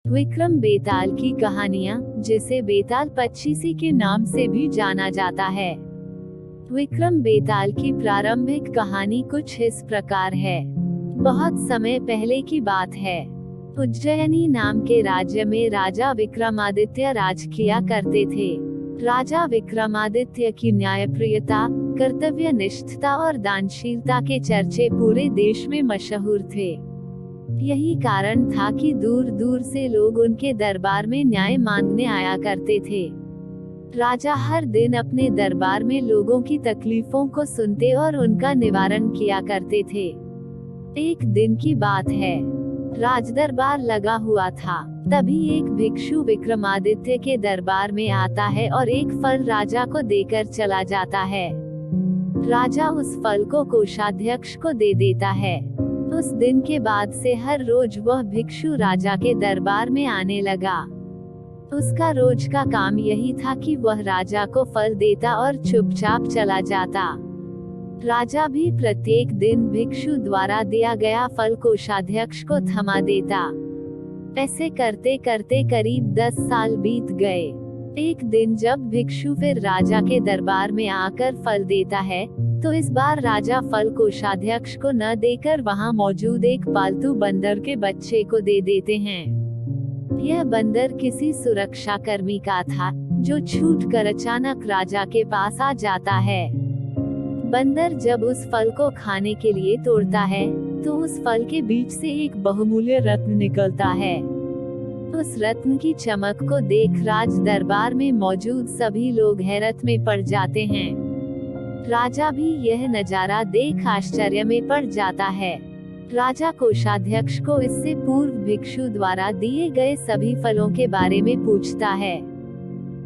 विक्रम बेताल की कहानियाँ, जिसे बेताल पच्चीसी के नाम से भी जाना जाता है। विक्रम बेताल की प्रारंभिक कहानी कुछ इस प्रकार है। बहुत समय पहले की बात है। उज्जैनी नाम के राज्य में राजा विक्रमादित्य राज किया करते थे। राजा विक्रमादित्य की न्यायप्रियता, कर्तव्य निष्ठता और दानशीलता के चर्चे पूरे देश में मशहूर थे। यही कारण था कि दूर दूर से लोग उनके दरबार में न्याय मांगने आया करते थे। राजा हर दिन अपने दरबार में लोगों की तकलीफों को सुनते और उनका निवारण किया करते थे। एक दिन की बात है, राजदरबार लगा हुआ था। तभी एक भिक्षु विक्रमादित्य के दरबार में आता है और एक फल राजा को देकर चला जाता है। राजा उस फल को कोषाध्यक्ष को दे देता है। उस दिन के बाद से हर रोज वह भिक्षु राजा के दरबार में आने लगा। उसका रोज का काम यही था कि वह राजा को फल देता और चुपचाप चला जाता। राजा भी प्रत्येक दिन भिक्षु द्वारा दिया गया फल कोषाध्यक्ष को थमा देता। ऐसे करते करते करीब 10 साल बीत गए। एक दिन जब भिक्षु फिर राजा के दरबार में आकर फल देता है, तो इस बार राजा फल कोषाध्यक्ष को न देकर वहां मौजूद एक पालतू बंदर के बच्चे को दे देते हैं। यह बंदर किसी सुरक्षा कर्मी का था, जो छूटकर अचानक राजा के पास आ जाता है। बंदर जब उस फल को खाने के लिए तोड़ता है, तो उस फल के बीच से एक बहुमूल्य रत्न निकलता है। उस रत्न की चमक को देख राज दरबार में मौजूद सभी लोग हैरत में पड़ जाते हैं। राजा भी यह नजारा देख आश्चर्य में पड़ जाता है। राजा कोषाध्यक्ष को इससे पूर्व भिक्षु द्वारा दिए गए सभी फलों के बारे में पूछता है।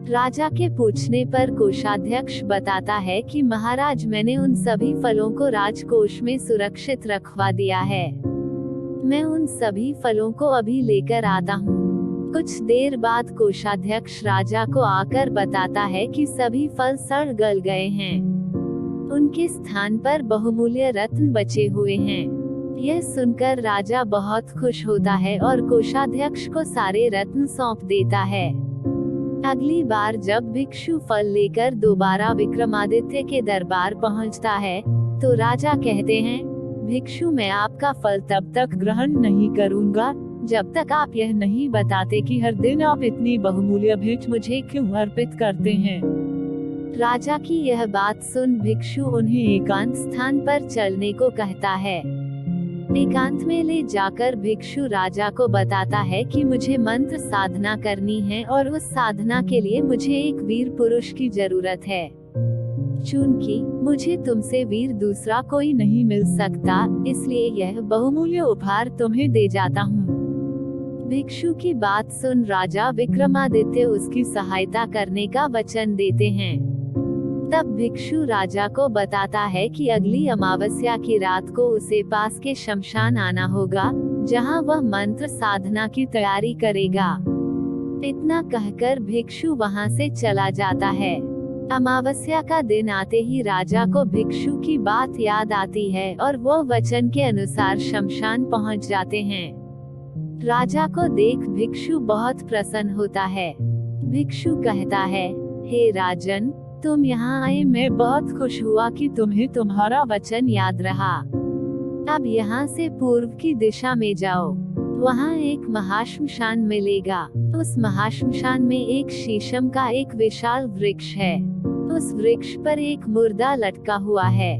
राजा के पूछने पर कोषाध्यक्ष बताता है कि महाराज, मैंने उन सभी फलों को राजकोष में सुरक्षित रखवा दिया है। मैं उन सभी फलों को अभी लेकर आता हूँ। कुछ देर बाद कोषाध्यक्ष राजा को आकर बताता है कि सभी फल सड़ गल गए हैं। उनके स्थान पर बहुमूल्य रत्न बचे हुए हैं। यह सुनकर राजा बहुत खुश होता है और कोषाध्यक्ष को सारे रत्न सौंप देता है। अगली बार जब भिक्षु फल लेकर दोबारा विक्रमादित्य के दरबार पहुंचता है, तो राजा कहते हैं, भिक्षु, मैं आपका फल तब तक ग्रहण नहीं करूंगा जब तक आप यह नहीं बताते कि हर दिन आप इतनी बहुमूल्य भेंट मुझे क्यों अर्पित करते हैं। राजा की यह बात सुन भिक्षु उन्हें एकांत स्थान पर चलने को कहता है। एकांत में ले जाकर भिक्षु राजा को बताता है कि मुझे मंत्र साधना करनी है और उस साधना के लिए मुझे एक वीर पुरुष की जरूरत है। चूंकि मुझे तुमसे वीर दूसरा कोई नहीं मिल सकता, इसलिए यह बहुमूल्य उपहार तुम्हें दे जाता हूँ। भिक्षु की बात सुन राजा विक्रमादित्य उसकी सहायता करने का वचन देते हैं। तब भिक्षु राजा को बताता है कि अगली अमावस्या की रात को उसे पास के शमशान आना होगा, जहां वह मंत्र साधना की तैयारी करेगा। इतना कहकर भिक्षु वहां से चला जाता है। अमावस्या का दिन आते ही राजा को भिक्षु की बात याद आती है और वो वचन के अनुसार शमशान पहुंच जाते हैं। राजा को देख भिक्षु बहुत प्रसन्न होता है। भिक्षु कहता है, हे राजन, तुम यहाँ आए, मैं बहुत खुश हुआ कि तुम्हें तुम्हारा वचन याद रहा। अब यहाँ से पूर्व की दिशा में जाओ, वहाँ एक महाश्मशान मिलेगा। उस महाश्मशान में एक शीशम का एक विशाल वृक्ष है। उस वृक्ष पर एक मुर्दा लटका हुआ है।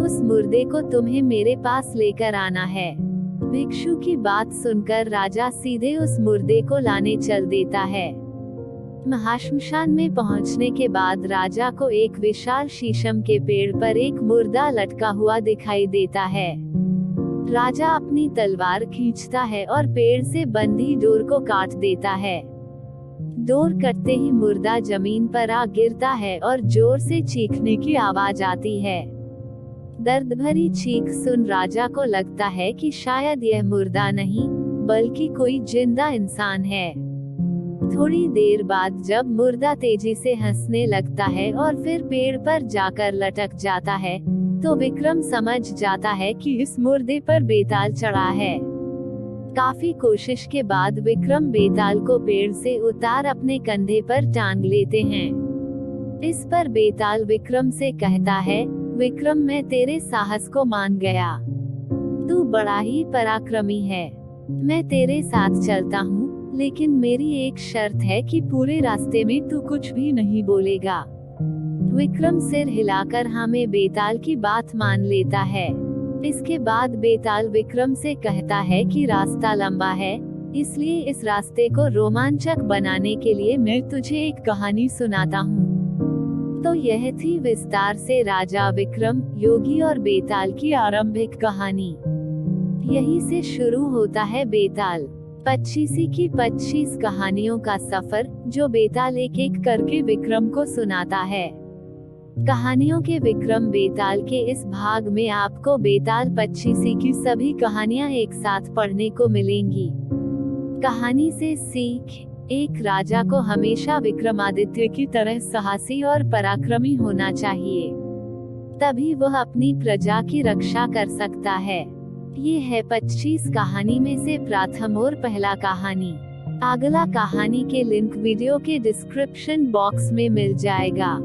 उस मुर्दे को तुम्हें मेरे पास लेकर आना है। भिक्षु की बात सुनकर राजा सीधे उस मुर्दे को लाने चल देता है। महाश्मशान में पहुंचने के बाद राजा को एक विशाल शीशम के पेड़ पर एक मुर्दा लटका हुआ दिखाई देता है। राजा अपनी तलवार खींचता है और पेड़ से बंधी डोर को काट देता है। डोर कटते ही मुर्दा जमीन पर आ गिरता है और जोर से चीखने की आवाज आती है। दर्द भरी चीख सुन राजा को लगता है कि शायद यह मुर्दा नहीं, बल्कि कोई जिंदा इंसान है। थोड़ी देर बाद जब मुर्दा तेजी से हंसने लगता है और फिर पेड़ पर जाकर लटक जाता है, तो विक्रम समझ जाता है कि इस मुर्दे पर बेताल चढ़ा है। काफी कोशिश के बाद विक्रम बेताल को पेड़ से उतार अपने कंधे पर टांग लेते हैं। इस पर बेताल विक्रम से कहता है, विक्रम मैं तेरे साहस को मान गया। तू बड़ा ही पराक्रमी है। मैं तेरे साथ चलता हूँ, लेकिन मेरी एक शर्त है कि पूरे रास्ते में तू कुछ भी नहीं बोलेगा। विक्रम सिर हिलाकर हमें बेताल की बात मान लेता है। इसके बाद बेताल विक्रम से कहता है कि रास्ता लंबा है, इसलिए इस रास्ते को रोमांचक बनाने के लिए मैं तुझे एक कहानी सुनाता हूँ। तो यह थी विस्तार से राजा विक्रम, योगी और बेताल की आरंभिक कहानी। यही से शुरू होता है बेताल 25 की 25 कहानियों का सफर, जो बेताल एक एक करके विक्रम को सुनाता है। कहानियों के विक्रम बेताल के इस भाग में आपको बेताल 25 की सभी कहानियां एक साथ पढ़ने को मिलेंगी। कहानी से सीख: एक राजा को हमेशा विक्रमादित्य की तरह साहसी और पराक्रमी होना चाहिए, तभी वह अपनी प्रजा की रक्षा कर सकता है। ये है 25 कहानी में से प्रथम और पहला कहानी। अगला कहानी के लिंक वीडियो के डिस्क्रिप्शन बॉक्स में मिल जाएगा।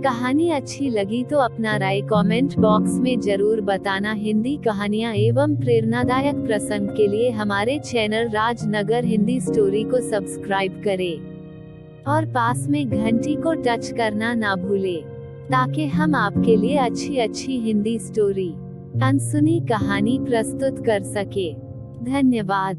कहानी अच्छी लगी तो अपना राय कमेंट बॉक्स में जरूर बताना। हिंदी कहानियाँ एवं प्रेरणादायक प्रसंग के लिए हमारे चैनल राजनगर हिंदी स्टोरी को सब्सक्राइब करें और पास में घंटी को टच करना ना भूले, ताकि हम आपके लिए अच्छी हिंदी स्टोरी अनसुनी कहानी प्रस्तुत कर सके। धन्यवाद।